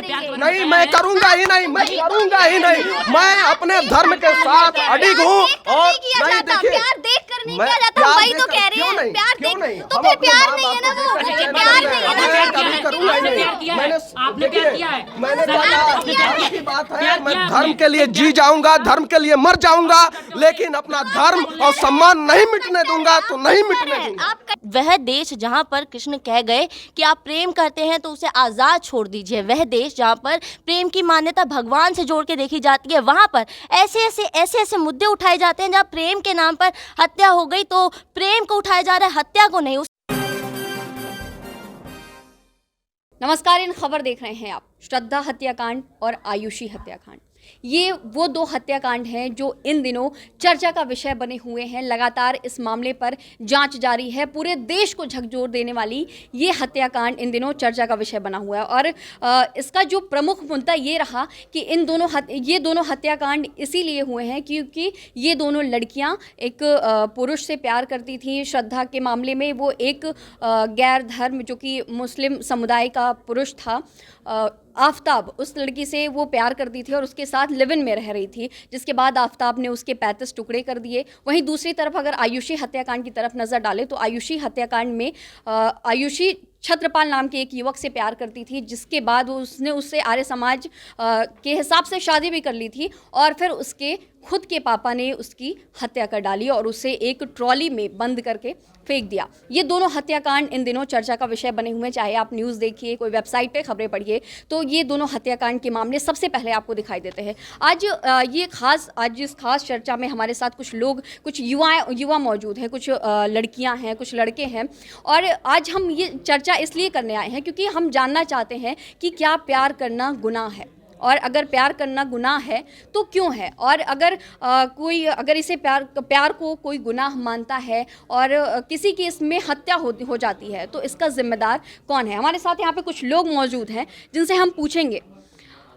करेंगे? नहीं, मैं करूंगा ही नहीं, मैं करूंगा ही नहीं। मैं अपने धर्म के साथ अडिग हूँ। और नहीं, देखिए, प्यार देख कर नहीं किया जाता, वही तो कह रहे हैं। प्यार क्यों देख नहीं? तो फिर प्यार नहीं है ना, वो प्यार नहीं है ना। मैं कभी करूंगा ही नहीं। मैंने कहा धर्म की बात है, मैं धर्म के लिए जी जाऊंगा, धर्म के लिए मर जाऊंगा, लेकिन अपना धर्म और सम्मान नहीं मिटने दूंगा, तो नहीं मिटने दूंगा। वह देश जहाँ पर कृष्ण कह गए कि आप प्रेम करते हैं तो उसे आज़ाद छोड़ दीजिए, वह देश जहाँ पर प्रेम की मान्यता भगवान से जोड़ के देखी जाती है, वहाँ पर ऐसे मुद्दे उठाए जाते हैं जहाँ प्रेम के नाम पर हत्या हो गई तो प्रेम को उठाया जा रहा है, हत्या को नहीं। नमस्कार, इन खबर देख रहे हैं आप। श्रद्धा हत्याकांड और आयुषी हत्याकांड, ये वो दो हत्याकांड हैं जो इन दिनों चर्चा का विषय बने हुए हैं। लगातार इस मामले पर जांच जारी है। पूरे देश को झकझोर देने वाली ये हत्याकांड इन दिनों चर्चा का विषय बना हुआ है और इसका जो प्रमुख मुद्दा ये रहा कि ये दोनों हत्याकांड इसीलिए हुए हैं क्योंकि ये दोनों लड़कियां एक पुरुष से प्यार करती थी। श्रद्धा के मामले में वो एक गैर धर्म जो कि मुस्लिम समुदाय का पुरुष था, आफताब, उस लड़की से वो प्यार करती थी और उसके साथ लिव इन में रह रही थी, जिसके बाद आफताब ने उसके 35 टुकड़े कर दिए। वहीं दूसरी तरफ अगर आयुषी हत्याकांड की तरफ नज़र डालें तो आयुषी हत्याकांड में आयुषी छत्रपाल नाम के एक युवक से प्यार करती थी, जिसके बाद उसने उससे आर्य समाज के हिसाब से शादी भी कर ली थी और फिर उसके खुद के पापा ने उसकी हत्या कर डाली और उसे एक ट्रॉली में बंद करके फेंक दिया। ये दोनों हत्याकांड इन दिनों चर्चा का विषय बने हुए हैं, चाहे आप न्यूज़ देखिए, कोई वेबसाइट पे खबरें पढ़िए, तो ये दोनों हत्याकांड के मामले सबसे पहले आपको दिखाई देते हैं। आज इस खास चर्चा में हमारे साथ कुछ लोग, कुछ युवा मौजूद हैं, कुछ लड़कियां हैं, कुछ लड़के हैं और आज हम ये चर्चा इसलिए करने आए हैं क्योंकि हम जानना चाहते हैं कि क्या प्यार करना गुनाह है, और अगर प्यार करना गुनाह है तो क्यों है, और अगर इसे प्यार को कोई गुनाह मानता है और किसी की इसमें हत्या हो जाती है तो इसका जिम्मेदार कौन है। हमारे साथ यहाँ पे कुछ लोग मौजूद हैं जिनसे हम पूछेंगे।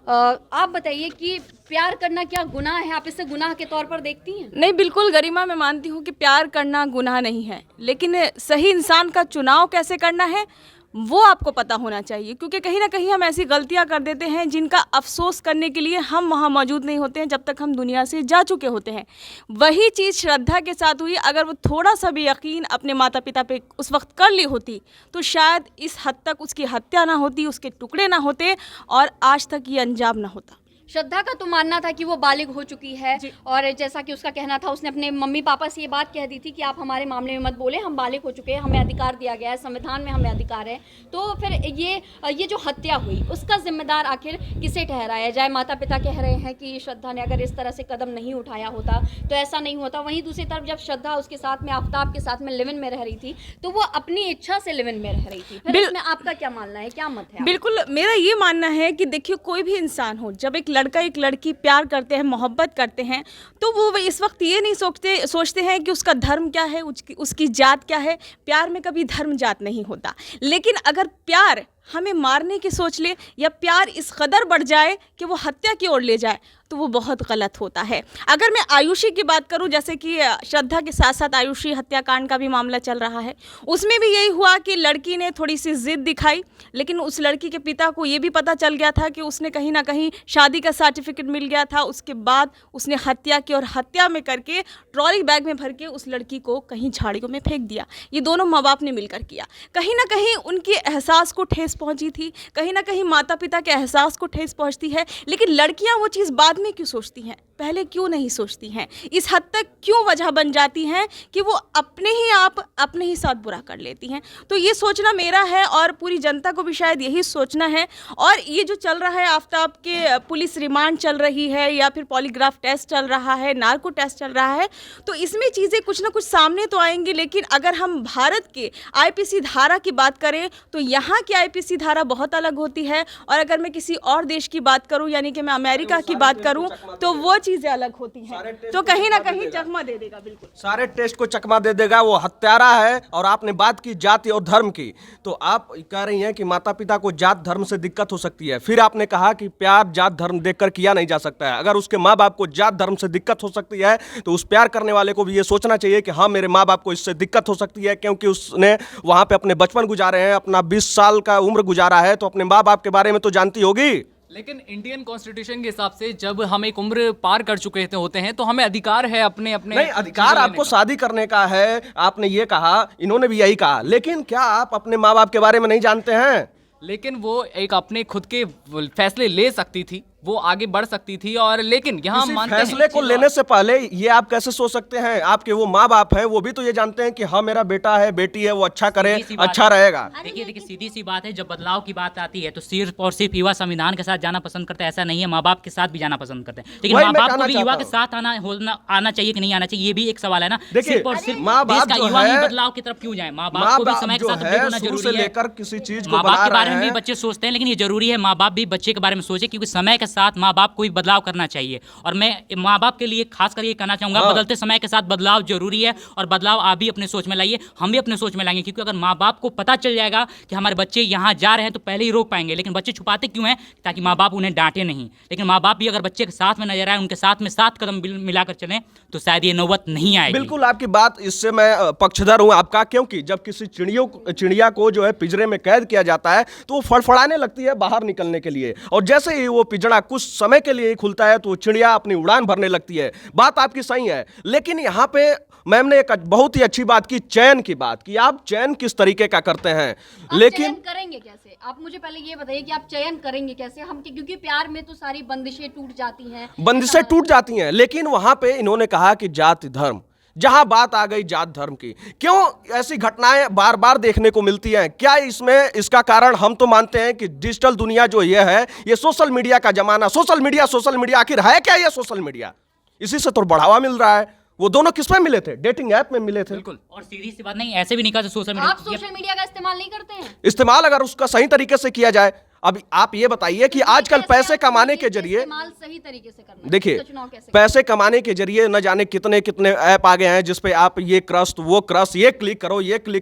आप बताइए कि प्यार करना क्या गुनाह है? आप इसे गुनाह के तौर पर देखती हैं? नहीं, बिल्कुल गरिमा, मैं मानती हूँ कि प्यार करना गुनाह नहीं है, लेकिन सही इंसान का चुनाव कैसे करना है वो आपको पता होना चाहिए, क्योंकि कहीं ना कहीं हम ऐसी गलतियां कर देते हैं जिनका अफसोस करने के लिए हम वहां मौजूद नहीं होते हैं जब तक हम दुनिया से जा चुके होते हैं। वही चीज़ श्रद्धा के साथ हुई। अगर वो थोड़ा सा भी यकीन अपने माता पिता पे उस वक्त कर ली होती तो शायद इस हद तक उसकी हत्या ना होती, उसके टुकड़े ना होते और आज तक ये अंजाम ना होता। श्रद्धा का तो मानना था कि वो बालिग हो चुकी है और जैसा कि उसका कहना था, उसने अपने मम्मी पापा से ये बात कह दी थी कि आप हमारे मामले में मत बोले, हम बालिग हो चुके हैं, हमें अधिकार दिया गया है, संविधान में हमें अधिकार है। तो फिर ये जो हत्या हुई उसका जिम्मेदार आखिर किसे ठहराया जाए? माता पिता कह रहे हैं कि श्रद्धा ने अगर इस तरह से कदम नहीं उठाया होता तो ऐसा नहीं होता। वहीं दूसरी तरफ जब श्रद्धा उसके साथ में, आफताब के साथ में लिव इन में रह रही थी तो वो अपनी इच्छा से लिव इन में रह रही थी। फिर इसमें आपका क्या मानना है, क्या मत है? बिल्कुल, मेरा ये मानना है कि देखिए, कोई भी इंसान हो, जब एक लड़का एक लड़की प्यार करते हैं, मोहब्बत करते हैं, तो वो इस वक्त ये नहीं सोचते हैं कि उसका धर्म क्या है, उसकी जात क्या है। प्यार में कभी धर्म जात नहीं होता। लेकिन अगर प्यार हमें मारने की सोच ले या प्यार इस कदर बढ़ जाए कि वो हत्या की ओर ले जाए तो वो बहुत गलत होता है। अगर मैं आयुषी की बात करूं, जैसे कि श्रद्धा के साथ साथ आयुषी हत्याकांड का भी मामला चल रहा है, उसमें भी यही हुआ कि लड़की ने थोड़ी सी जिद दिखाई, लेकिन उस लड़की के पिता को ये भी पता चल गया था कि उसने कहीं ना कहीं शादी का सर्टिफिकेट मिल गया था। उसके बाद उसने हत्या की और हत्या में करके ट्रॉली बैग में भर के उस लड़की को कहीं झाड़ियों में फेंक दिया। ये दोनों माँ बाप ने मिलकर किया। कहीं ना कहीं उनके एहसास को ठेस पहुंची थी, कहीं ना कहीं माता पिता के एहसास को ठेस पहुंचती है, लेकिन लड़कियां वो चीज़ बाद में क्यों सोचती हैं, पहले क्यों नहीं सोचती हैं? इस हद तक क्यों वजह बन जाती हैं कि वो अपने ही साथ बुरा कर लेती हैं? तो ये सोचना मेरा है और पूरी जनता को भी शायद यही सोचना है। और ये जो चल रहा है, आफताब के पुलिस रिमांड चल रही है या फिर पॉलीग्राफ टेस्ट चल रहा है, नार्को टेस्ट चल रहा है, तो इसमें चीज़ें कुछ ना कुछ सामने तो आएंगी। लेकिन अगर हम भारत के आईपीसी धारा की बात करें तो यहाँ की आईपीसी धारा बहुत अलग होती है, और अगर मैं किसी और देश की बात करूँ, यानी कि मैं अमेरिका की बात करूँ, तो वो चीजें अलग होती हैं। तो कहीं ना कहीं चकमा दे देगा, बिल्कुल सारे टेस्ट को चकमा दे देगा। वो हत्यारा है। और आपने बात की जाति और धर्म की, तो आप कह रही हैं कि माता पिता को जात धर्म से दिक्कत हो सकती है। फिर आपने कहा कि प्यार जात धर्म देखकर किया नहीं जा सकता है। अगर उसके माँ बाप को जात धर्म से दिक्कत हो सकती है तो उस प्यार करने वाले को भी ये सोचना चाहिए कि हाँ, मेरे माँ बाप को इससे दिक्कत हो सकती है, क्योंकि उसने वहाँ पे अपने बचपन गुजारे हैं, अपना 20 साल का उम्र गुजारा है, तो अपने माँ बाप के बारे में तो जानती होगी। लेकिन इंडियन कॉन्स्टिट्यूशन के हिसाब से जब हम एक उम्र पार कर चुके होते हैं तो हमें अधिकार है अपने अपने नहीं, अधिकार आपको शादी करने का है, आपने ये कहा, इन्होंने भी यही कहा, लेकिन क्या आप अपने माँ बाप के बारे में नहीं जानते हैं? लेकिन वो एक अपने खुद के फैसले ले सकती थी, वो आगे बढ़ सकती थी। और लेकिन यहाँ किसी मानते हैं फैसले को लेने से पहले ये आप कैसे सोच सकते हैं? आपके वो माँ बाप हैं, वो भी तो ये जानते हैं कि हाँ मेरा बेटा है, बेटी है, वो अच्छा करे, सीधी सी बात अच्छा है। रहेगा। देखिए सीधी सी बात है, जब बदलाव की बात आती है तो सिर्फ और सिर्फ युवा संविधान के साथ जाना पसंद करते हैं, ऐसा नहीं है, माँ बाप के साथ भी जाना पसंद करते हैं। लेकिन वही माँ मैं बाप को कहना भी युवा चाहता के साथ आना चाहिए कि नहीं आना चाहिए, ये भी एक सवाल है ना। देखिए, सिर्फ और सिर्फ माँ बाप देश का जो युवा ही है, बदलाव की तरफ क्यों जाए? माँ माँ बाप को भी बाप समय के जो साथ है अपडेट होना शुरू से जरूरी है। लेकर किसी चीज को माँ बाप बना के बारे रहे में भी हैं। बच्चे सोचते हैं, लेकिन ये जरूरी है माँ बाप भी बच्चे के बारे में सोचे, क्योंकि समय के साथ माँ बाप को भी बदलाव करना चाहिए। और मैं माँ बाप के लिए खास कर ये कहना चाहूंगा, हाँ। बदलते समय के साथ बदलाव जरूरी है, और बदलाव आप भी अपने सोच में लाइए, हम भी अपने सोच में लाएंगे। क्योंकि अगर माँ बाप को पता चल जाएगा कि हमारे बच्चे यहाँ जा रहे हैं तो पहले ही रोक पाएंगे। लेकिन बच्चे छुपाते क्यों हैं? ताकि माँ बाप उन्हें डांटे नहीं। लेकिन माँ बाप भी अगर बच्चे के साथ में नजर आए, उनके साथ में 7 कदम मिलाकर चलें, तो शायद ये नौबत नहीं आएगी। बिल्कुल आपकी बात, इससे मैं पक्षधर हूं आपका, क्योंकि जब किसी चिड़िया को जो है पिंजरे में कैद किया जाता है तो वो फड़फड़ाने लगती है बाहर निकलने के लिए, और जैसे ही वो पिंजरा कुछ समय के लिए ही खुलता है तो वो चिड़िया अपनी उड़ान भरने लगती है। बात आपकी सही है, लेकिन यहाँ पे मैम ने एक बहुत ही अच्छी बात की, चयन की बात की। आप चयन किस तरीके का करते हैं? आप लेकिन चयन करेंगे कैसे? आप मुझे पहले ये बताइए कि आप चयन करेंगे कैसे? हम क्योंकि प्यार में तो सारी बंदिशें टूट जाती हैं, बंदिशें टूट जाती हैं, लेकिन वहां पे इन्होंने कहा कि जाति धर्म, जहां बात आ गई जात धर्म की, क्यों ऐसी घटनाएं बार बार देखने को मिलती हैं? क्या इसमें इसका कारण हम तो मानते हैं कि डिजिटल दुनिया जो ये है, ये सोशल मीडिया का जमाना, सोशल मीडिया आखिर है क्या ये सोशल मीडिया? इसी से तो बढ़ावा मिल रहा है। वो दोनों किस में मिले थे? डेटिंग ऐप में मिले थे। बिल्कुल। और सीधी सी बात नहीं, ऐसे भी नहीं कहा सोशल आप मीडिया। सोशल मीडिया का इस्तेमाल नहीं करते हैं? इस्तेमाल अगर उसका सही तरीके से किया जाए, अब आप ये बताइए कि आजकल कैसे पैसे आप कमाने के ये जरिए, इस्तेमाल सही तरीके से करना है? देखिए इसका चुनाव कैसे पैसे कमाने के जरिए न जाने कितने कितने ऐप आ गए हैं जिसपे आप ये क्रस्ट वो क्रस्ट, ये क्लिक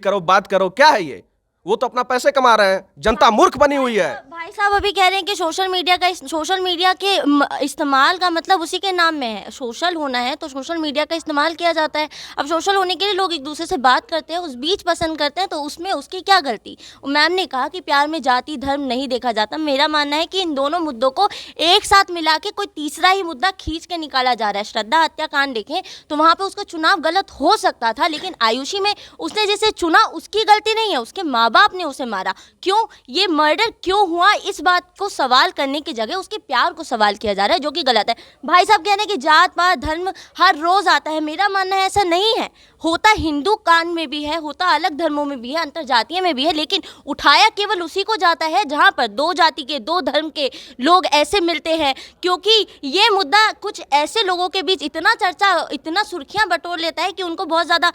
करो, बात करो, क्या है ये? वो तो अपना पैसे कमा रहे हैं, जनता मूर्ख बनी हुई है। भाई साहब अभी कह रहे हैं कि सोशल मीडिया के इस्तेमाल का मतलब उसी के नाम में है, सोशल होना है तो सोशल मीडिया का इस्तेमाल किया जाता है। अब सोशल होने के लिए लोग एक दूसरे से बात करते हैं, उस बीच पसंद करते हैं, तो उसमें उसकी क्या गलती? मैम ने कहा कि प्यार में जाति धर्म नहीं देखा जाता। मेरा मानना है कि इन दोनों मुद्दों को एक साथ मिला के कोई तीसरा ही मुद्दा खींच के निकाला जा रहा है। श्रद्धा हत्याकांड देखें तो वहाँ पर उसका चुनाव गलत हो सकता था, लेकिन आयुषी में उसने जैसे चुना उसकी गलती नहीं है, उसके माँ बाप ने उसे मारा। क्यों ये मर्डर क्यों हुआ, इस बात को सवाल करने की जगह उसके प्यार को सवाल किया जा रहा है, जो कि गलत है। भाई साहब कह रहे हैं कि जात पात धर्म हर रोज आता है, मेरा मानना है ऐसा नहीं है। होता हिंदू कांड में भी है, होता अलग धर्मों में भी है, अंतर जातीय में भी है, लेकिन उठाया केवल उसी को जाता है जहां पर दो जाति के दो धर्म के लोग ऐसे मिलते हैं। क्योंकि ये मुद्दा कुछ ऐसे लोगों के बीच इतना चर्चा, इतना सुर्खियां बटोर लेता है कि उनको बहुत ज़्यादा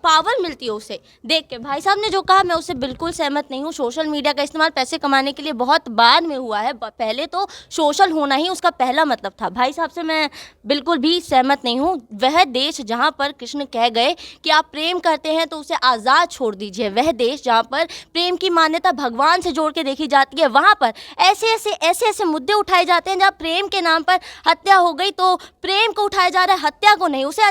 पावर मिलती है उसे देख के। भाई साहब ने जो कहा मैं उससे बिल्कुल सहमत नहीं हूँ। सोशल मीडिया का इस्तेमाल पैसे कमाने के लिए बहुत बाद में हुआ है, पहले तो सोशल होना ही उसका पहला मतलब था। भाई साहब से मैं बिल्कुल भी सहमत नहीं हूँ। वह देश जहाँ पर कृष्ण कह गए कि आप प्रेम करते हैं तो उसे आज़ाद छोड़ दीजिए, वह देश जहाँ पर प्रेम की मान्यता भगवान से जोड़ के देखी जाती है, वहाँ पर ऐसे मुद्दे उठाए जाते हैं जहाँ प्रेम के नाम पर हत्या हो गई तो प्रेम को उठाया जा रहा है, हत्या को नहीं। उसे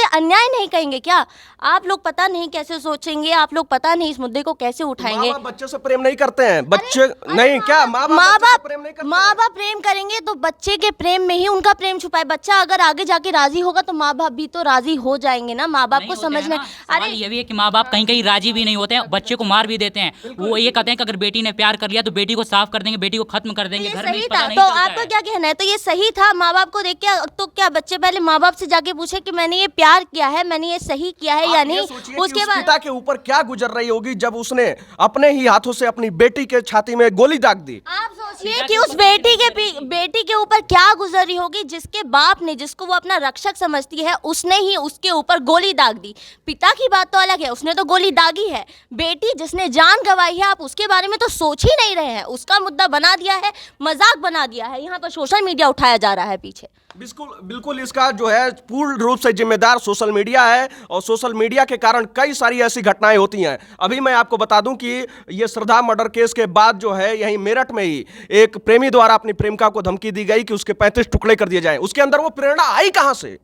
अन्याय नहीं कहेंगे क्या? आप लोग पता नहीं कैसे सोचेंगे, आप लोग पता नहीं इस मुद्दे को कैसे उठाएंगे। माँ बाप बच्चे से प्रेम नहीं करते हैं, बच्चे नहीं क्या माँ बाप प्रेम नहीं करते? माँ बाप प्रेम करेंगे तो बच्चे के प्रेम में ही उनका प्रेम छुपा है। बच्चा अगर आगे जाके राजी होगा तो माँ बाप भी तो राजी हो जाएंगे ना। माँ बाप को समझ में अरे ये भी है कि माँ बाप कहीं कहीं राजी भी नहीं होते हैं, बच्चे को मार भी देते हैं। वो ये कहते हैं कि अगर बेटी ने प्यार कर लिया तो बेटी को साफ कर देंगे, बेटी को खत्म कर देंगे, घर में सही पता था। नहीं तो चलता आपका है। क्या कहना है? तो ये सही था माँ बाप को देख के? तो क्या बच्चे पहले माँ बाप से जाके पूछे कि मैंने ये प्यार किया है, मैंने ये सही किया है या आप ये नहीं? सोचिए कि उसके उस बाद पिता के ऊपर क्या गुजर रही होगी जब उसने अपने ही हाथों से अपनी बेटी के छाती में गोली दाग दी। आप सोचिए कि उस बेटी के ऊपर क्या गुजर रही होगी जिसके बाप ने, जिसको वो अपना रक्षक समझती है, उसने ही उसके ऊपर गोली दाग दी। पिता की बात तो अलग है, उसने तो गोली दागी है। बेटी जिसने जान गंवाई है, आप उसके बारे में तो सोच ही नहीं रहे हैं। उसका मुद्दा बना दिया है, मजाक बना दिया है, यहाँ पर सोशल मीडिया उठाया जा रहा है पीछे। बिल्कुल इसका जो है पूर्ण रूप से जिम्मेदार सोशल मीडिया है, और सोशल मीडिया के कारण कई सारी ऐसी घटनाएं होती हैं। अभी मैं आपको बता दूं कि ये श्रद्धा मर्डर केस के बाद जो है यहीं मेरठ में ही एक प्रेमी द्वारा अपनी प्रेमिका को धमकी दी गई कि उसके 35 टुकड़े कर दिए जाएं। उसके अंदर वो प्रेरणा आई कहां से?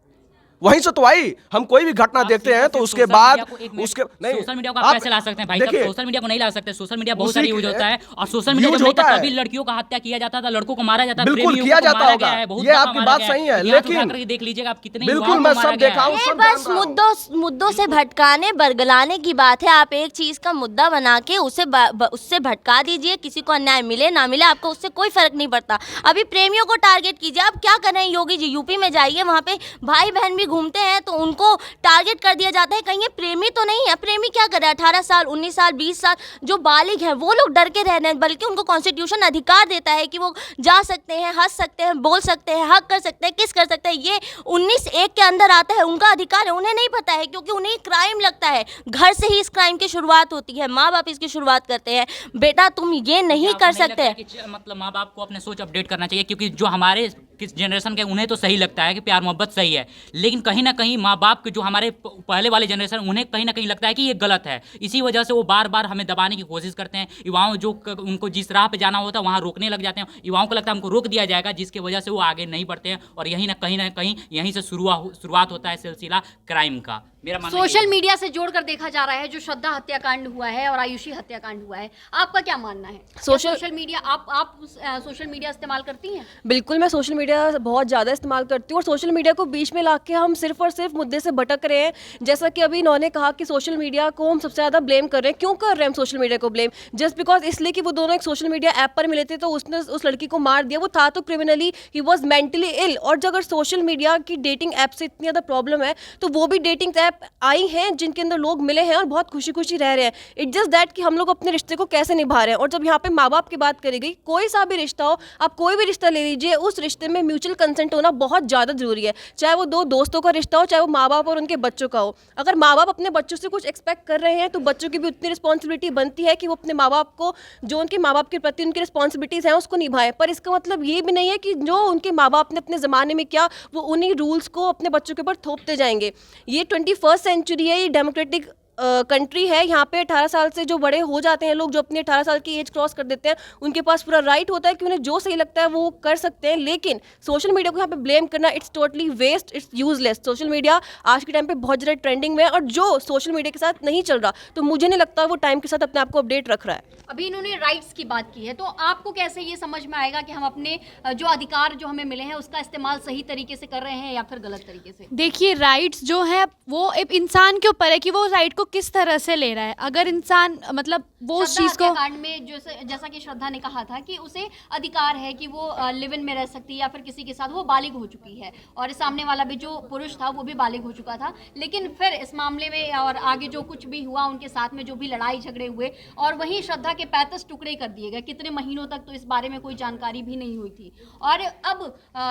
वहीं से तो आई। हम कोई भी घटना देखते हैं तो उसके बाद उसके नहीं, सोशल मीडिया को आप कैसे ला सकते हैं भाई साहब? सोशल मीडिया को नहीं ला सकते। सोशल मीडिया बहुत सारी यूज होता है, और सोशल मीडिया जब नहीं था तभी लड़कियों का हत्या किया जाता था, लड़कों को मारा जाता था, बिल्कुल प्रेमियों किया को जाता मारा होगा, गया है, बहुत ये दफा आपकी मारा बात गया है। सही है, इतिहास लेकिन उठा करके देख लीजिएगा आप, कितने बिल्कुल युवाओं को मैं मारा सब गया देखा है। हूं, ये सब बस जान रहा हूं। मुद्दों से भटकाने बरगलाने की बात है। आप एक चीज का मुद्दा बना के उससे भटका दीजिए, किसी को अन्याय मिले ना मिले आपको उससे कोई फर्क नहीं पड़ता। अभी प्रेमियों को टारगेट कीजिए, आप क्या कर रहे हैं योगी जी? यूपी में जाइए, वहाँ पे भाई बहन भी घूमते हैं तो उनको टारगेट कर दिया जाता है। कहीं ये प्रेमी तो नहीं है? प्रेमी क्या कर रहे हैं? 18 साल 19 साल 20 साल जो बालिग हैं वो लोग डर के रह रहे हैं, बल्कि उनको कॉन्स्टिट्यूशन अधिकार देता है कि वो जा सकते हैं, हंस सकते हैं, बोल सकते हैं, हक कर सकते हैं, किस कर सकते हैं। ये 19(1) के अंदर आता है, उनका अधिकार है। उन्हें नहीं पता है क्योंकि उन्हें क्राइम लगता है। घर से ही इस क्राइम की शुरुआत होती है, माँ बाप इसकी शुरुआत करते हैं। बेटा तुम ये नहीं क्या कर आपको नहीं सकते। लगता है कि मतलब माँ बाप को अपने सोच अपडेट करना चाहिए? क्योंकि जो हमारे किस जनरेशन के उन्हें तो सही लगता है कि प्यार मोहब्बत सही है, लेकिन कहीं ना कहीं माँ बाप के जो हमारे पहले वाले जनरेशन उन्हें कहीं ना कहीं लगता है कि ये गलत है। इसी वजह से वो बार बार हमें दबाने की कोशिश करते हैं। युवाओं जो उनको जिस राह पे जाना होता है वहाँ रोकने लग जाते हैं। युवाओं को लगता है हमको रोक दिया जाएगा, जिसकी वजह से वो आगे नहीं बढ़ते हैं, और यही ना कहीं यहीं से शुरुआत होता है सिलसिला क्राइम का। मेरा मानना ये सोशल है। मीडिया से जोड़कर देखा जा रहा है जो श्रद्धा हत्याकांड हुआ है और आयुषी हत्याकांड हुआ है, आपका क्या मानना है? सोशल मीडिया आप सोशल मीडिया इस्तेमाल करती हैं? बिल्कुल, मैं सोशल मीडिया बहुत ज़्यादा इस्तेमाल करती हूँ, और सोशल मीडिया को बीच में लाके हम सिर्फ और सिर्फ मुद्दे से भटक रहे हैं। जैसा कि अभी इन्होंने कहा कि सोशल मीडिया को हम सबसे ज़्यादा ब्लेम कर रहे हैं। क्यों कर रहे हैं हम सोशल मीडिया को ब्लेम? जस्ट बिकॉज इसलिए कि वो दोनों एक सोशल मीडिया ऐप पर मिले थे तो उसने उस लड़की को मार दिया। वो था तो criminally, he was mentally ill. और जो अगर सोशल मीडिया की डेटिंग ऐप से इतनी ज़्यादा प्रॉब्लम है तो वो भी डेटिंग ऐप आई हैं जिनके अंदर लोग मिले हैं और बहुत खुशी खुशी रह रहे हैं। इट्स जस्ट दैट कि हम लोग अपने रिश्ते को कैसे निभा रहे हैं। और जब यहाँ पे माँ बाप की बात करी गई, कोई सा भी रिश्ता हो, आप कोई भी रिश्ता ले लीजिए, उस रिश्ते में म्यूचुअल कंसेंट होना बहुत ज़्यादा जरूरी है। चाहे वो दो दोस्तों का रिश्ता हो, चाहे वो माँ बाप और उनके बच्चों का हो। अगर माँ बाप अपने बच्चों से कुछ एक्सपेक्ट कर रहे हैं तो बच्चों की भी उतनी रिस्पॉन्सिबिलिटी बनती है कि वो अपने माँ बाप को, जो उनके माँ बाप के प्रति उनकी रिस्पॉन्सिबिलिटीज़ हैं, उसको निभाएं। पर इसका मतलब ये भी नहीं है कि जो उनके माँ बाप ने अपने ज़माने में किया वो उन्हीं रूल्स को अपने बच्चों के ऊपर थोपते जाएंगे। ये 21st सेंचुरी है, ये डेमोक्रेटिक कंट्री है। यहाँ पे 18 साल से जो बड़े हो जाते हैं लोग, जो अपनी 18 साल की एज क्रॉस कर देते हैं, उनके पास पूरा राइट होता है कि उन्हें जो सही लगता है वो कर सकते हैं। लेकिन सोशल मीडिया को यहाँ पे ब्लेम करना, it's totally waste, it's useless. Social media आज के टाइम पे बहुत ज़्यादा ट्रेंडिंग में है, और जो सोशल मीडिया के साथ नहीं चल रहा तो मुझे नहीं लगता वो टाइम के साथ अपने आप को अपडेट रख रहा है। अभी इन्होंने राइट्स की बात की है, तो आपको कैसे ये समझ में आएगा कि हम अपने जो अधिकार जो हमें मिले हैं उसका इस्तेमाल सही तरीके से कर रहे हैं या फिर गलत तरीके से? देखिए, राइट्स जो है वो एक इंसान के ऊपर है कि वो राइट को किस तरह से ले रहा है। अगर इंसान मतलब वो उस चीज़ को, हत्याकांड में जैसा कि श्रद्धा ने कहा था कि उसे अधिकार है कि वो लिव इन में रह सकती है या फिर किसी के साथ, वो बालिग हो चुकी है, और सामने वाला भी जो पुरुष था वो भी बालिग हो चुका था। लेकिन फिर इस मामले में और आगे जो कुछ भी हुआ, उनके साथ में जो भी लड़ाई झगड़े हुए, और वहीं श्रद्धा के 35 टुकड़े कर दिए गए। कितने महीनों तक तो इस बारे में कोई जानकारी भी नहीं हुई थी, और अब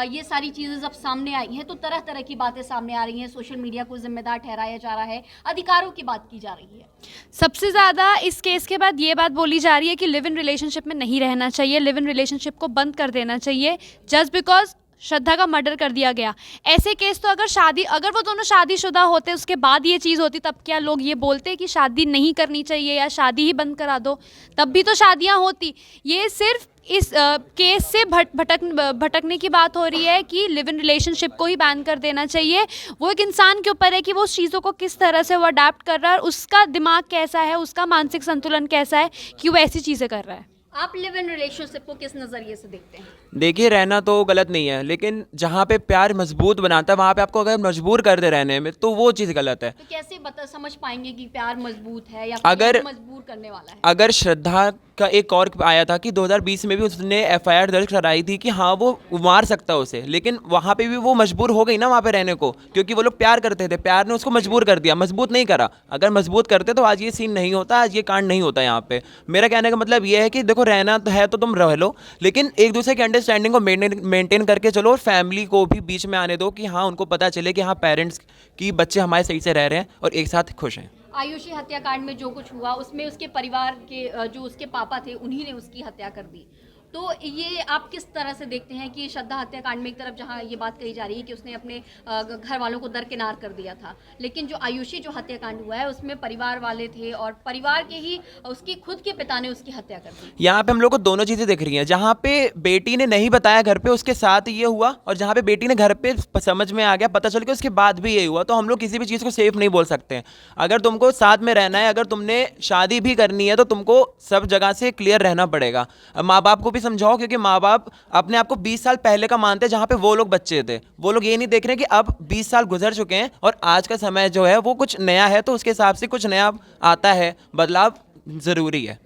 ये सारी चीज़ें जब सामने आई हैं तो तरह तरह की बातें सामने आ रही हैं। सोशल मीडिया को जिम्मेदार ठहराया जा रहा है, अधिकारों की बात की जा रही है। सबसे ज़्यादा इस केस के बाद ये बात बोली जा रही है कि लिव इन रिलेशनशिप में नहीं रहना चाहिए, लिव इन रिलेशनशिप को बंद कर देना चाहिए, जस्ट बिकॉज श्रद्धा का मर्डर कर दिया गया। ऐसे केस तो अगर वो दोनों शादीशुदा होते उसके बाद ये चीज़ होती, तब क्या लोग ये बोलते कि शादी नहीं करनी चाहिए या शादी ही बंद करा दो? तब भी तो शादियां होती। ये सिर्फ इस केस से भटकने की बात हो रही है कि लिव इन रिलेशनशिप को ही बैन कर देना चाहिए। वो एक इंसान के ऊपर है कि वो उस चीज़ों को किस तरह से वो अडाप्ट कर रहा है, उसका दिमाग कैसा है, उसका मानसिक संतुलन कैसा है कि वो ऐसी चीज़ें कर रहा है। आप लिव इन रिलेशनशिप को किस नज़रिए से देखते हैं? देखिए, रहना तो गलत नहीं है, लेकिन जहाँ पे प्यार मजबूत बनाता है वहाँ पे आपको अगर मजबूर कर दे रहने में तो वो चीज़ गलत है। तो कैसे समझ पाएंगे कि प्यार मजबूत है या फिर अगर मजबूर करने वाला है? अगर श्रद्धा का एक और आया था कि 2020 में भी उसने FIR दर्ज कराई थी कि हाँ वो मार सकता है उसे, लेकिन वहाँ पे भी वो मजबूर हो गई ना वहाँ पे रहने को, क्योंकि वो लोग प्यार करते थे, प्यार ने उसको मजबूर कर दिया, मजबूत नहीं करा। अगर मजबूत करते तो आज ये सीन नहीं होता, आज ये कांड नहीं होता यहाँ पे। मेरा कहने का मतलब ये है कि देखो, रहना तो है तो तुम रह लो, लेकिन एक दूसरे की अंडरस्टैंडिंग को मेंटेन करके चलो, और फैमिली को भी बीच में आने दो कि हाँ उनको पता चले कि हाँ पेरेंट्स की बच्चे हमारे सही से रह रहे हैं और एक साथ खुश हैं। आयुषी हत्याकांड में जो कुछ हुआ उसमें उसके परिवार के जो उसके पापा थे उन्हीं ने उसकी हत्या कर दी, तो ये आप किस तरह से देखते हैं कि श्रद्धा हत्याकांड में एक तरफ जहां ये बात कही जा रही है कि उसने अपने घर वालों को दरकिनार कर दिया था, लेकिन जो आयुषी जो हत्याकांड हुआ है उसमें परिवार वाले थे और परिवार के ही उसकी खुद के पिता ने उसकी हत्या कर दी। यहाँ पे हम लोग को दोनों चीज़ें दिख रही हैं। जहाँ पे बेटी ने नहीं बताया घर पे, उसके साथ ये हुआ, और जहाँ पे बेटी ने घर पे समझ में आ गया, पता चल गया, उसके बाद भी ये हुआ। तो हम लोग किसी भी चीज़ को सेफ नहीं बोल सकते हैं। अगर तुमको साथ में रहना है, अगर तुमने शादी भी करनी है, तो तुमको सब जगह से क्लियर रहना पड़ेगा। माँ बाप को भी समझाओ, क्योंकि माँ बाप अपने आप को 20 साल पहले का मानते हैं, जहाँ पे वो लोग बच्चे थे। वो लोग ये नहीं देख रहे कि अब 20 साल गुजर चुके हैं और आज का समय जो है वो कुछ नया है, तो उसके हिसाब से कुछ नया आता है, बदलाव ज़रूरी है,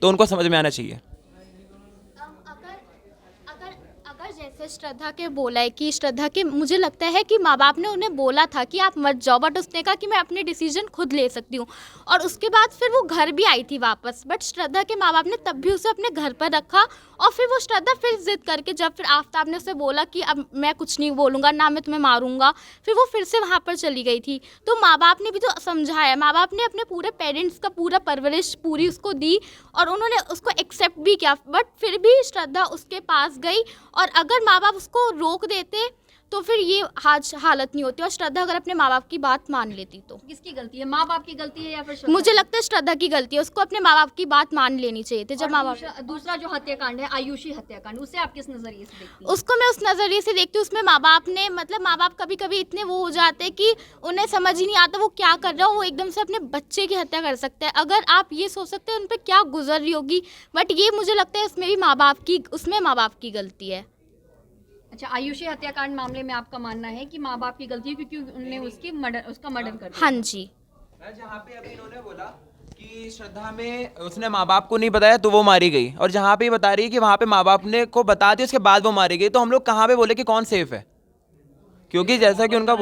तो उनको समझ में आना चाहिए। अगर जैसे श्रद्धा के बोला है कि श्रद्धा के, मुझे लगता है कि माँ बाप ने उन्हें बोला था कि आप मत जाओ, बट उसने कहा कि मैं अपने डिसीजन खुद ले सकती हूँ, और उसके बाद फिर वो घर भी आई थी वापस, बट श्रद्धा के माँ बाप ने तब भी उसे अपने घर पर रखा, और फिर वो श्रद्धा फिर जिद करके, जब फिर आफ्ताब ने उसे बोला कि अब मैं कुछ नहीं बोलूँगा, ना मैं तुम्हें मारूंगा, फिर वो फिर से वहाँ पर चली गई थी। तो माँ बाप ने भी तो समझाया, माँ बाप ने अपने पूरे पेरेंट्स का पूरा परवरिश पूरी उसको दी और उन्होंने उसको एक्सेप्ट भी किया, बट फिर भी श्रद्धा उसके पास गई, और अगर माँ बाप उसको रोक देते तो फिर ये आज हालत नहीं होती, और श्रद्धा अगर अपने माँ बाप की बात मान लेती तो। किसकी गलती है, माँ बाप की गलती है या फिर श्रद्धा? मुझे लगता है श्रद्धा की गलती है, उसको अपने माँ बाप की बात मान लेनी चाहिए थी। जब माँ बाप, दूसरा जो हत्याकांड है आयुषी हत्याकांड, उसे आप किस नजरिए से देखती हैं? उसको मैं उस नज़रिए से देखती हूँ, उसमें माँ बाप ने, मतलब माँ बाप कभी कभी इतने वो हो जाते हैं कि उन्हें समझ ही नहीं आता वो क्या कर रहा हो, वो एकदम से अपने बच्चे की हत्या कर सकते हैं। अगर आप ये सोच सकते हैं उन पर क्या गुजर रही होगी, बट ये मुझे लगता है उसमें भी माँ बाप की गलती है। अच्छा, आयुषी हत्याकांड मामले में आपका मानना है कि माँ बाप की गलती है क्योंकि उन्होंने उसका मर्डर कर दिया? हाँ जी। जहाँ पे अभी इन्होंने बोला कि श्रद्धा में उसने माँ बाप को नहीं बताया तो वो मारी गई, और जहाँ पे बता रही है कि वहाँ पे माँ बाप ने को बता दिया उसके बाद वो मारी गई, तो हम लोग कहाँ पे बोले कि कौन सेफ है? क्योंकि जैसा कि उनका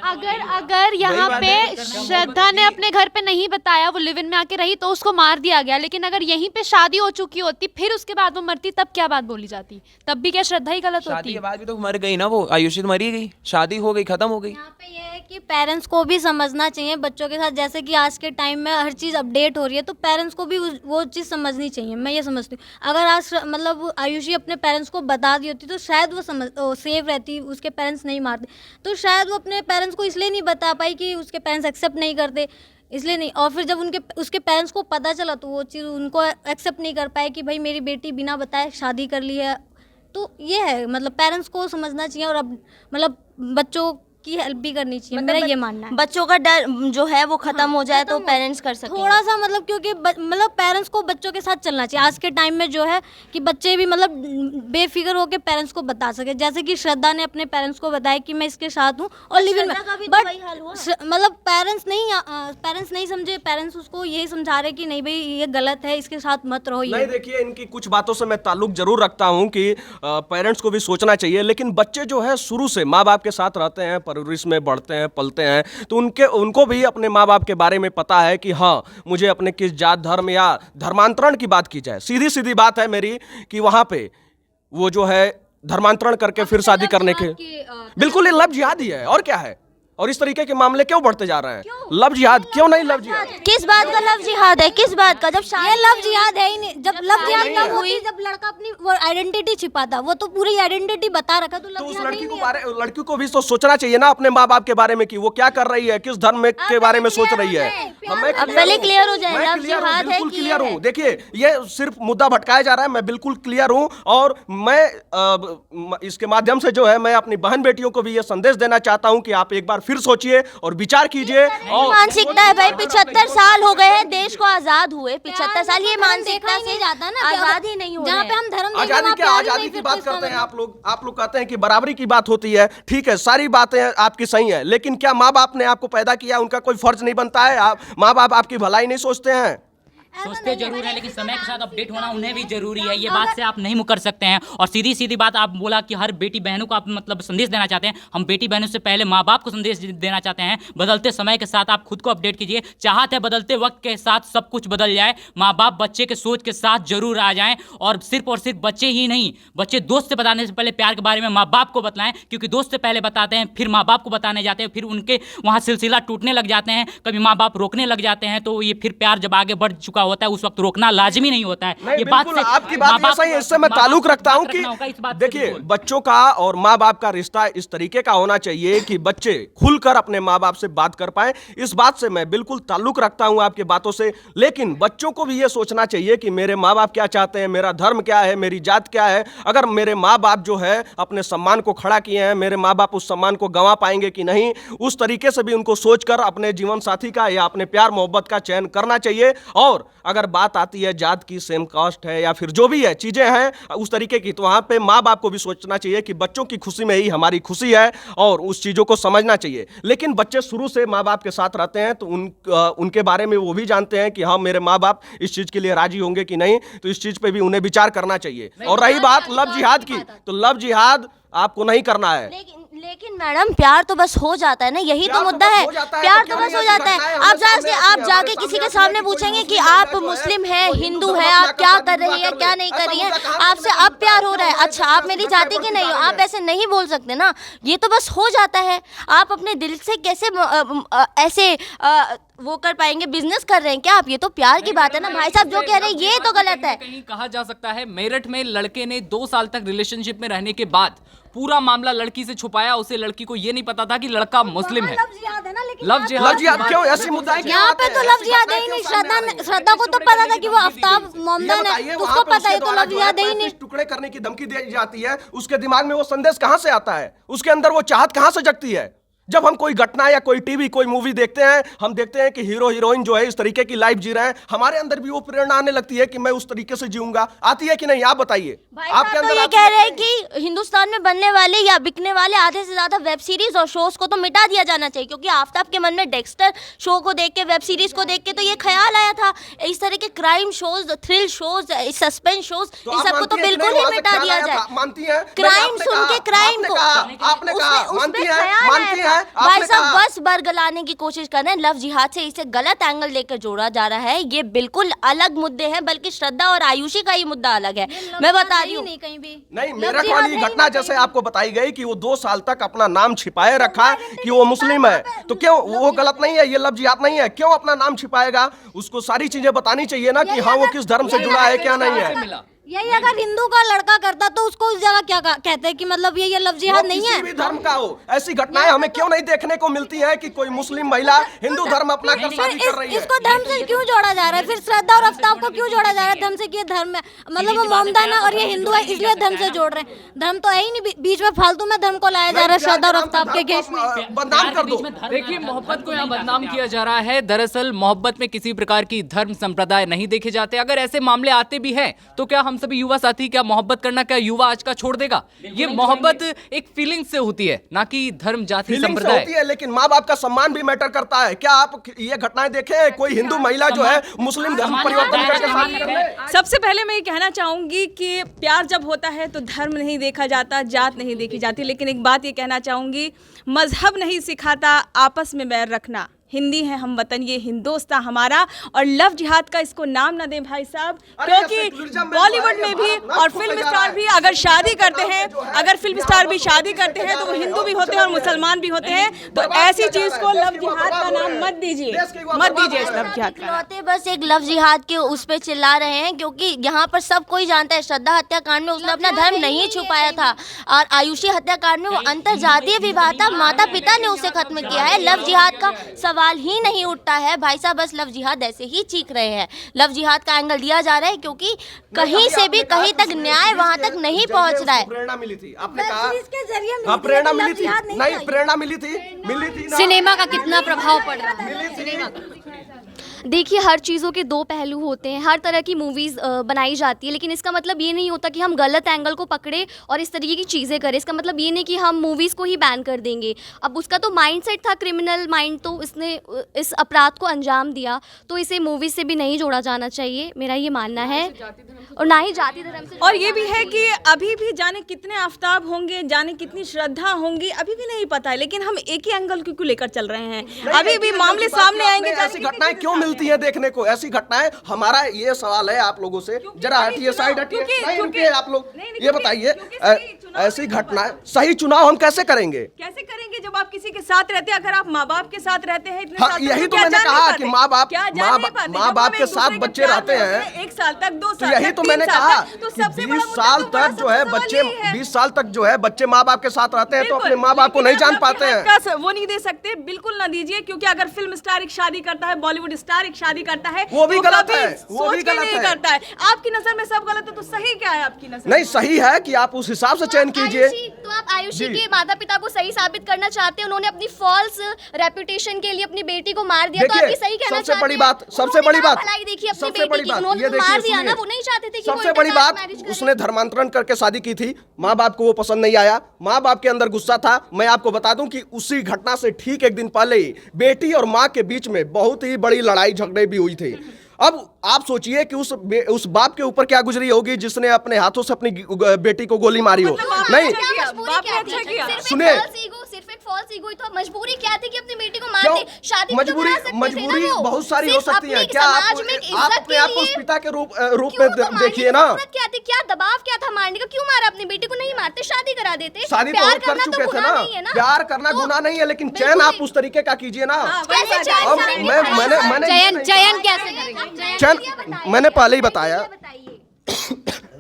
अगर यहाँ पे श्रद्धा ने अपने घर पे नहीं बताया, वो लिव इन में आके रही, तो उसको मार दिया गया, लेकिन अगर यहीं पे शादी हो चुकी होती फिर उसके बाद वो मरती, तब क्या बात बोली जाती? तब भी क्या श्रद्धा ही गलत शादी होती? के बाद भी तो मर गई ना वो, आयुषी तो मरी गई, शादी हो गई, खत्म हो गई। यहाँ पे ये है कि पेरेंट्स को भी समझना चाहिए बच्चों के साथ, जैसे कि आज के टाइम में हर चीज़ अपडेट हो रही है, तो पेरेंट्स को भी वो चीज़ समझनी चाहिए। मैं ये समझती हूँ, अगर आज मतलब आयुषी अपने पेरेंट्स को बता दी होती तो शायद वो सेफ रहती, उसके पेरेंट्स नहीं मारते। तो शायद वो अपने पेरेंट्स को इसलिए नहीं बता पाई कि उसके पेरेंट्स एक्सेप्ट नहीं करते, इसलिए नहीं। और फिर जब उसके पेरेंट्स को पता चला तो वो चीज़ उनको एक्सेप्ट नहीं कर पाए कि भाई मेरी बेटी बिना बताए शादी कर ली है। तो ये है, मतलब पेरेंट्स को समझना चाहिए, और अब मतलब बच्चों की हेल्प भी करनी चाहिए, मेरा ये मानना है। बच्चों का डर जो है वो खत्म हो जाए तो पेरेंट्स कर सकते थोड़ा सा, मतलब क्योंकि मतलब पेरेंट्स को बच्चों के साथ चलना चाहिए आज के टाइम में, जो है कि बच्चे भी मतलब बेफिक्र होकर पेरेंट्स को बता सके, जैसे कि श्रद्धा ने अपने पेरेंट्स को बताया कि मैं इसके साथ हूँ और लिव इन में, बट मतलब पेरेंट्स नहीं समझे, पेरेंट्स उसको यही समझा रहे कि नहीं भाई ये गलत है, इसके साथ मत रहो। नहीं, देखिए इनकी कुछ बातों से मैं ताल्लुक जरूर रखता हूं कि पेरेंट्स को भी सोचना चाहिए, लेकिन बच्चे जो है शुरू से माँ बाप के साथ रहते हैं, परवरिश में बढ़ते हैं, पलते हैं, तो उनको भी अपने माँ बाप के बारे में पता है कि हाँ मुझे अपने किस जात धर्म या धर्मांतरण की बात की जाए, सीधी सीधी बात है मेरी कि वहाँ पे वो जो है धर्मांतरण करके फिर शादी करने के बिल्कुल ये लव जिहाद ही है, और क्या है। और इस तरीके के मामले क्यों बढ़ते जा रहे हैं? लव जिहाद क्यों नहीं? लव जिहाद किस बात का लव जिहाद है? किस बात का? जब ये लव जिहाद है ही नहीं। जब लव जिहाद तब हुई जब लड़का अपनी वो आइडेंटिटी छिपाता, वो तो पूरी आइडेंटिटी बता रखा, तो लव उस जिहाद लड़की को भी तो सोचना चाहिए ना अपने माँ बाप के बारे में कि वो क्या कर रही है, किस धर्म के बारे में सोच रही है। पहले क्लियर हो जाए, लव जिहाद है, बिल्कुल क्लियर हूँ। देखिए ये सिर्फ मुद्दा भटकाया जा रहा है, मैं बिल्कुल क्लियर हूँ, और मैं इसके माध्यम से जो है मैं अपनी बहन बेटियों को भी ये संदेश देना चाहता हूँ कि आप एक बार फिर सोचिए और विचार कीजिए। और मानसिकता है भाई, 75 साल हो गए हैं देश को आजाद हुए, 75 साल, ये मानसिकता से जाता ना, आजाद ही नहीं हो, जहाँ पे हम धर्म आजादी क्या, आजादी की बात करते हैं आप लोग कहते हैं कि बराबरी की बात होती है, ठीक है, सारी बातें आपकी सही है, लेकिन क्या माँ बाप ने आपको पैदा किया, उनका कोई फर्ज नहीं बनता है? माँ बाप आपकी भलाई नहीं सोचते हैं? सोचते जरूर है, लेकिन समय के साथ अपडेट होना उन्हें भी जरूरी है, ये बात से आप नहीं मुकर सकते हैं। और सीधी सीधी बात आप बोला कि हर बेटी बहनों को आप मतलब संदेश देना चाहते हैं, हम बेटी बहनों से पहले माँ बाप को संदेश देना चाहते हैं। बदलते समय के साथ आप खुद को अपडेट कीजिए, चाहत है बदलते वक्त के साथ सब कुछ बदल जाए, माँ बाप बच्चे के सोच के साथ जरूर आ जाएं, और सिर्फ बच्चे ही नहीं, बच्चे दोस्त से बताने से पहले प्यार के बारे में माँ बाप को बताएं, क्योंकि दोस्त से पहले बताते हैं फिर माँ बाप को बताने जाते हैं, फिर उनके वहाँ सिलसिला टूटने लग जाते हैं, कभी माँ बाप रोकने लग जाते हैं, तो ये फिर प्यार जब आगे बढ़ चुका होता है उस वक्त रोकना लाजमी नहीं होता है। नहीं, ये बात बिल्कुल, से आपकी बात ये सही है, इससे मैं ताल्लुक रखता हूं कि देखिए देखिए बच्चों का और माँ बाप का रिश्ता इस तरीके का होना चाहिए कि बच्चे खुलकर अपने माँ बाप से बात कर पाए। इस बात से मैं बिल्कुल ताल्लुक रखता हूं आपकी बातों से, लेकिन बच्चों को भी ये सोचना चाहिए कि मेरे माँ बाप क्या चाहते हैं, मेरा धर्म क्या है, मेरी जात क्या है। अगर मेरे माँ बाप जो है अपने सम्मान को खड़ा किए हैं, मेरे माँ बाप उस सम्मान को गंवा पाएंगे कि नहीं, उस तरीके से भी उनको सोचकर अपने जीवन साथी का या अपने प्यार मोहब्बत का चयन करना चाहिए। और अगर बात आती है जात की, सेम कास्ट है या फिर जो भी है चीजें हैं उस तरीके की, तो वहां पे माँ बाप को भी सोचना चाहिए कि बच्चों की खुशी में ही हमारी खुशी है और उस चीजों को समझना चाहिए। लेकिन बच्चे शुरू से माँ बाप के साथ रहते हैं तो उनके बारे में वो भी जानते हैं कि हाँ मेरे माँ बाप इस चीज के लिए राजी होंगे कि नहीं, तो इस चीज पे भी उन्हें विचार करना चाहिए। और रही बात लव जिहाद की, तो लव जिहाद आपको नहीं करना है। लेकिन मैडम प्यार तो बस हो जाता है ना, यही तो मुद्दा है। प्यार तो बस हो जाता है। आप जाके किसी के सामने पूछेंगे कि आप मुस्लिम हैं, हिंदू हैं, आप क्या कर रही है, क्या नहीं कर रही है, आपसे अब प्यार हो रहा है, अच्छा आप मेरी जाति के नहीं हो, आप ऐसे नहीं बोल सकते ना, ये तो बस हो जाता है। आप अपने दिल से कैसे ऐसे वो कर पाएंगे, बिजनेस कर रहे हैं क्या आप, ये तो प्यार की बात है ना भाई साहब, जो कह रहे हैं ये तो गलत है। कहीं कहा जा सकता है मेरठ में लड़के ने 2 साल तक रिलेशनशिप में रहने के बाद पूरा मामला लड़की से छुपाया। उसे लड़की को ये नहीं पता था कि लड़का मुस्लिम है। लव जिहाद क्यों ऐसी मुद्दा है? यहाँ पे तो लव जिहाद है ही नहीं। श्रद्धा को तो पता था कि वो आफ्ताब मोमदन है, उसको पता है, तो लव जिहाद है ही नहीं। टुकड़े करने की धमकी दी जाती है, उसके दिमाग में वो संदेश कहां से आता है, उसके अंदर वो चाहत कहां से जगती है? जब हम कोई घटना या कोई टीवी कोई मूवी देखते हैं, हम देखते हैं कि हीरो हीरोइन जो है इस तरीके की लाइफ जी रहे हैं, हमारे अंदर भी वो प्रेरणा आने लगती है कि मैं उस तरीके से जीऊंगा। आती है कि नहीं, आप बताइए। आपके अंदर ये कह रहे हैं कि हिंदुस्तान में बनने वाले या बिकने वाले आधे से ज्यादा वेब सीरीज और शोज को तो मिटा दिया जाना चाहिए, क्योंकि आफ्ताब के मन में डेक्स्टर शो को देख के, वेब सीरीज को देख के तो ये ख्याल आया था। इस तरह के crime shows, thrill shows, suspense shows, इन सबको तो बिल्कुल ही मिटा दिया जाए। मानती है क्राइम सुन के क्राइम को आपने कहा मानती है भाई साहब, बस बरगलाने की कोशिश कर रहे हैं। लव जिहाद से इसे गलत एंगल लेकर जोड़ा जा रहा है। ये बिल्कुल अलग मुद्दे हैं, बल्कि श्रद्धा और आयुषी का ही मुद्दा अलग है। मैं बता रही हूँ नहीं, मेरठ वाली घटना जैसे आपको बताई गई कि वो 2 साल तक अपना नाम छिपाए रखा कि वो मुस्लिम है, तो क्यों वो गलत नहीं है? ये लव जिहाद नहीं है? क्यों अपना नाम छिपाएगा? उसको सारी चीजें बतानी चाहिए ना कि हाँ वो किस धर्म से जुड़ा है, क्या नहीं है। यही अगर हिंदू का लड़का करता तो उसको उस जगह क्या कहते हैं कि मतलब ये लव जिहाद नहीं है। किसी भी धर्म का हो, ऐसी घटनाएं हमें क्यों नहीं देखने को मिलती है कि कोई मुस्लिम महिला हिंदू धर्म अपना कर शादी कर रही है? इसको धर्म से क्यों जोड़ा जा रहा है? फिर श्रद्धा और आफ्ताब को क्यों जोड़ा जा रहा है धर्म से? कि ये धर्म है, मतलब वो मोमदन है और ये हिंदू है इसलिए धर्म से जोड़ रहे हैं। धर्म तो है ही नहीं, बीच में फालतू में धर्म को लाया जा रहा है श्रद्धा और आफ्ताब के केस में। बदनाम कर दो। देखिए मोहब्बत को यहाँ बदनाम किया जा रहा है। दरअसल मोहब्बत में किसी प्रकार की धर्म संप्रदाय नहीं देखे जाते। अगर ऐसे मामले आते भी हैं तो क्या हम सभी युवा साथी क्या मोहब्बत करना क्या युवा आज का छोड़ देगा? ये मोहब्बत एक फीलिंग से होती है, ना कि धर्म जाति संप्रदाय होती है। लेकिन माँ बाप का सम्मान भी मैटर करता है। क्या आप ये घटनाएं देखे कोई हिंदू महिला जो है मुस्लिम धर्म परिवर्तन करके शादी कर ले? सबसे पहले मैं ये कहना चाहूँगी कि प्यार जब होता है तो धर्म नहीं देखा जाता, जात नहीं देखी जाती। लेकिन एक बात ये कहना चाहूँगी, मजहब नहीं सिखाता आपस में बैर रखना। हिंदी है हम वतन, ये हिंदुस्तान हमारा, और लव जिहाद का इसको नाम ना दें भाई साहब, क्योंकि बॉलीवुड में भी और फिल्म स्टार भी अगर शादी करते हैं, अगर फिल्म स्टार भी शादी करते हैं तो वो हिंदू भी होते हैं और मुसलमान भी होते हैं। तो ऐसी चीज को लव जिहाद का नाम मत दीजिए, मत दीजिए इस लव जिहाद का। बस एक लव जिहाद के उस पे चिल्ला रहे हैं, क्योंकि यहाँ पर सब कोई जानता है श्रद्धा हत्याकांड में उसने अपना धर्म नहीं छुपाया था, और आयुषी हत्याकांड में वो अंतर जातीय विवाह था, माता पिता ने उसे खत्म किया है। लव जिहाद का सवाल ही नहीं उठता है भाई साहब। बस लव जिहाद ऐसे ही चीख रहे हैं, लव जिहाद का एंगल दिया जा रहा है, क्योंकि कहीं से भी कहीं तक न्याय वहां तक नहीं पहुंच रहा है। प्रेरणा मिली थी, आपने कहा इसके जरिए प्रेरणा मिली थी, नहीं प्रेरणा मिली थी ना। सिनेमा का कितना प्रभाव पड़ रहा है सिनेमा का? देखिए हर चीज़ों के 2 पहलू होते हैं, हर तरह की मूवीज़ बनाई जाती है, लेकिन इसका मतलब ये नहीं होता कि हम गलत एंगल को पकड़े और इस तरीके की चीज़ें करें। इसका मतलब ये नहीं कि हम मूवीज़ को ही बैन कर देंगे। अब उसका तो माइंडसेट था क्रिमिनल माइंड, तो इसने इस अपराध को अंजाम दिया, तो इसे मूवी से भी नहीं जोड़ा जाना चाहिए, मेरा ये मानना है, और ना ही जाति धर्म से। और ये भी है कि अभी भी जाने कितने आफ्ताब होंगे, जाने कितनी श्रद्धा होंगी, अभी भी नहीं पता है, लेकिन हम एक ही एंगल क्यों लेकर चल रहे हैं? अभी भी मामले सामने आएंगे। ऐसी घटनाएं क्यों मिलती है देखने को? ऐसी घटनाएं, हमारा ये सवाल है आप लोगों से, जरा हटिए, साइड हटिए, नहीं रुकिए आप लोग, ये बताइए ऐसी घटनाएं, सही चुनाव हम कैसे करेंगे? कैसे करेंगे? देखिए जब आप किसी के साथ रहते हैं, अगर आप माँ बाप के साथ रहते हैं इतने हाँ, साल तक, यही तो क्या मैंने जान कहा नहीं कि पाते? माँ बाप क्या जान नहीं पाते? माँ जब बाप हम के एक साथ दूसरे बच्चे प्यार रहते में होते हैं। 1 साल तक, 2 तो साल यही तक, तो 3 मैंने साल कहा तक, तो कि सबसे बड़ा 20 मुद्दा साल तो बड़ा तक जो है सबसे सवाल बच्चे यही है। 20 साल तक जो है बच्चे माँ बाप के साथ रहते हैं तो अपने माँ बाप को नहीं जान पाते हैं। वो नहीं दे सकते, बिल्कुल ना दीजिए, क्योंकि अगर फिल्म स्टार एक शादी करता है, बॉलीवुड स्टार एक शादी करता है, वो भी तो गलत कभी है, वो भी सोच के गलत नहीं है। करता है। आपकी नजर में सब गलत है तो सही क्या है आपकी नजर में? नहीं, सही है कि आप उस हिसाब से चयन कीजिए। आयुषी, तो आप आयुषी जी। के माता पिता को सही साबित करना चाहते हैं, उन्होंने अपनी फॉल्स रेपुटेशन के लिए अपनी बेटी को मार दिया, तो आप ये सही कहना सबसे चाहते बड़ी हैं? बात, सबसे उन्होंने बड़ी ना बात, भलाई देखी अपनी सबसे बेटी बड़ी की, बात उन्होंने ये तो मार देखिए, दिया ना, सुनिए। वो नहीं चाहते थे कि वो सबसे बड़ी इंटरकास्ट बात, मैरिज करे। उसने धर्मांतरण करके शादी की थी, माँ बाप को वो पसंद नहीं आया, माँ बाप के अंदर गुस्सा था। मैं आपको बता दूं कि उसी घटना से ठीक एक दिन पहले ही बेटी और माँ के बीच में बहुत ही बड़ी लड़ाई झगड़े भी हुई थी। अब आप सोचिए कि उस बाप के ऊपर क्या गुजरी होगी जिसने अपने हाथों से अपनी बेटी को गोली मारी हो। नहीं, सुनिए, सिर्फ एक फॉल्स ईगो ही तो मजबूरी क्या थी कि अपनी बेटी को मार क्यों? दे? शादी मजबूरी बहुत सारी हो सकती है। क्या आप अपने आप को उस पिता के रूप में देखिए ना। क्या थी, क्या दबाव क्या था मारने का? क्यों मारा अपनी बेटी को? नहीं मारते, शादी करा देते। शादी तो प्यार हम कर करना तो चुके थे गुनाह ना। नहीं है ना। प्यार करना तो गुनाह नहीं है, लेकिन चयन बिल्कुल आप उस तरीके का कीजिए ना। कैसे चयन अब करेंगे? मैंने कैसे करेंगे? चयन मैंने पहले ही बताया,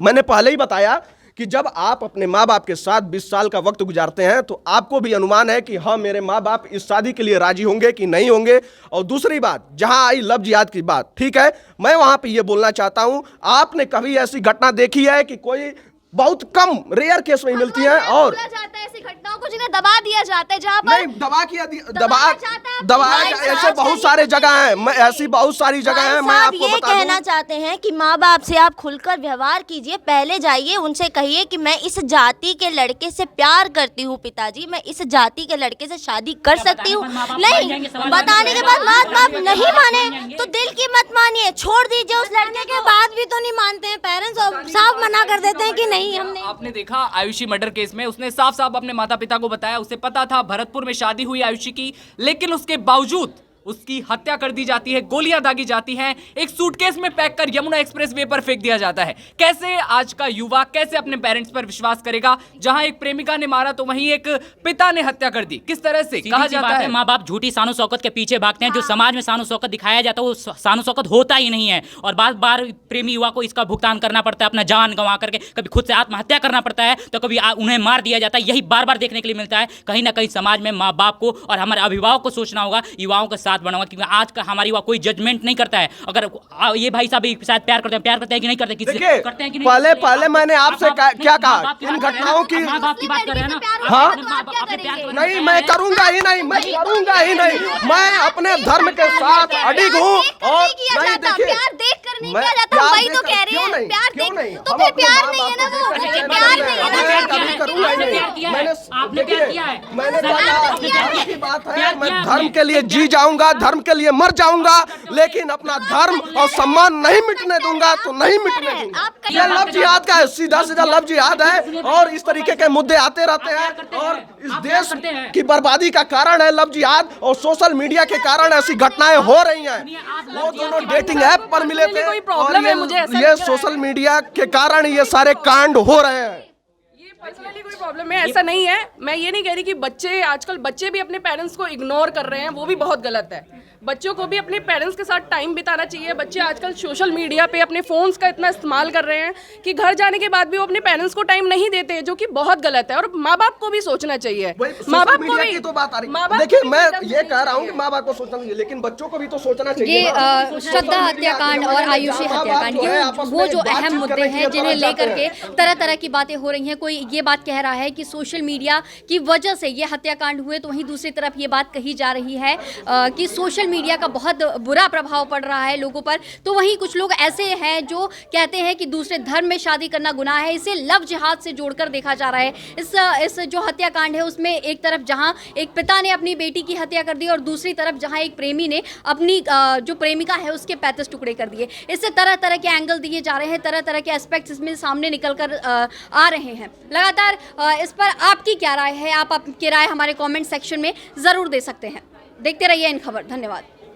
मैंने पहले ही बताया कि जब आप अपने माँ बाप के साथ 20 साल का वक्त गुजारते हैं तो आपको भी अनुमान है कि हाँ, मेरे माँ बाप इस शादी के लिए राजी होंगे कि नहीं होंगे। और दूसरी बात, जहां आई लव जिहाद की बात, ठीक है, मैं वहां पे ये बोलना चाहता हूं, आपने कभी ऐसी घटना देखी है कि कोई बहुत कम रेयर केस में मिलती है और बोला जाता है ऐसी घटनाओं को जिन्हें दबा दिया जाता है, जहां पर नहीं दबाया ऐसे बहुत सारे जगह हैं, मैं ऐसी बहुत सारी जगह हैं, मैं आपको ये बता कहना दूं। चाहते हैं कि माँ बाप से आप खुलकर व्यवहार कीजिए। पहले जाइए उनसे कहिए कि मैं इस जाति के लड़के से प्यार करती हूँ पिताजी, मैं इस जाति के लड़के से शादी कर सकती हूँ। नहीं, बताने के बाद माँ बाप नहीं माने तो दिल की मत मानिए, छोड़ दीजिए। उस लड़के के बाद भी तो नहीं मानते हैं पेरेंट्स, साफ मना कर देते हैं कि नहीं हमने। आपने देखा आयुषी मर्डर केस में उसने साफ साफ अपने माता पिता को बताया, उसे पता था भरतपुर में शादी हुई आयुषी की, लेकिन उसके बावजूद उसकी हत्या कर दी जाती है, गोलियां दागी जाती हैं, एक सूटकेस में पैक कर यमुना एक्सप्रेसवे पर फेंक दिया जाता है। कैसे आज का युवा कैसे अपने पेरेंट्स पर विश्वास करेगा? जहां एक प्रेमिका ने मारा तो वहीं एक पिता ने हत्या कर दी। किस तरह से कहा जाता है? माँ बाप झूठी शानो शौकत के पीछे भागते हैं। जो समाज में शानो शौकत दिखाया जाता है वो शानो शौकत होता ही नहीं है, और बार बार प्रेमी युवा को इसका भुगतान करना पड़ता है, अपना जान गंवा करके, कभी खुद से आत्महत्या करना पड़ता है तो कभी उन्हें मार दिया जाता है। यही बार बार देखने के लिए मिलता है। कहीं ना कहीं समाज में माँ बाप को और हमारे अभिभावक को सोचना होगा, युवाओं का साथ बढ़ाना होगा, क्योंकि आज हमारी युवा कोई जजमेंट नहीं करता है। अगर ये भाई साहब भी शायद प्यार करते हैं कि नहीं करते, किसी देखिए, करते हैं कि नहीं? पहले मैंने आपसे क्या कहा, इन घटनाओं की माँ बाप की बात कर रहे हैं ना। हाँ? अपने प्यार के नहीं, मैं करूंगा ही नहीं, मैं करूंगा ही नहीं। मैं अपने धर्म के साथ अडिग हूँ। और नहीं, देखिए, प्यार देख कर नहीं किया जाता, हम वही तो कह रहे हैं। प्यार देख तो फिर प्यार नहीं है ना, वो प्यार नहीं है ना। मैं कभी करूंगा ही नहीं। मैंने कहा की बात है, मैं धर्म के लिए जी जाऊंगा, धर्म के लिए मर जाऊंगा, लेकिन अपना धर्म और सम्मान नहीं मिटने दूंगा, तो नहीं मिटने दूंगा। ये लव जिहाद का है, सीधा सीधा लव जिहाद है, और इस तरीके के मुद्दे आते रहते हैं और इस देश की बर्बादी का कारण है लव जिहाद, और सोशल मीडिया के कारण ऐसी घटनाएं हो रही हैं। वो दोनों डेटिंग ऐप पर मिले थे और ये सोशल मीडिया के कारण ये सारे कांड हो रहे हैं। पर्सनली कोई प्रॉब्लम है, ऐसा नहीं है। मैं ये नहीं कह रही कि बच्चे आजकल बच्चे भी अपने पेरेंट्स को इग्नोर कर रहे हैं, वो भी बहुत गलत है। बच्चों को भी अपने पेरेंट्स के साथ टाइम बिताना चाहिए। बच्चे आजकल सोशल मीडिया पे अपने फ़ोन्स का इतना इस्तेमाल कर रहे हैं कि घर जाने के बाद भी वो अपने पेरेंट्स को टाइम नहीं देते हैं, जो कि बहुत गलत है। और माँ बाप को भी सोचना चाहिए। माँ बाप को भी तो बात आ रही, देखिए, मैं ये कह रहा हूँ कि माँ बाप को सोचना चाहिए, लेकिन बच्चों को भी तो सोचना चाहिए। ये श्रद्धा हत्याकांड और आयुषी हत्याकांड, ये वो जो अहम मुद्दे हैं जिन्हें लेकर के तरह तरह की बातें हो रही हैं। कोई ये बात कह रहा है कि सोशल मीडिया की वजह से ये हत्याकांड हुए, तो वहीं दूसरी तरफ ये बात कही जा रही है कि सोशल मीडिया का बहुत बुरा प्रभाव पड़ रहा है लोगों पर। तो वहीं कुछ लोग ऐसे हैं जो कहते हैं कि दूसरे धर्म में शादी करना गुनाह है। इसे लव जिहाद से जोड़कर देखा जा रहा है। इस जो हत्याकांड है उसमें एक तरफ जहां एक पिता ने अपनी बेटी की हत्या कर दी और दूसरी तरफ जहां एक प्रेमी ने अपनी जो प्रेमिका है उसके 35 टुकड़े कर दिए। इससे तरह तरह के एंगल दिए जा रहे हैं, तरह तरह के एस्पेक्ट्स इसमें सामने निकल कर आ रहे हैं। लगातार इस पर आपकी क्या राय है? आप आपकी राय हमारे कॉमेंट सेक्शन में ज़रूर दे सकते हैं। देखते रहिए इन खबर। धन्यवाद।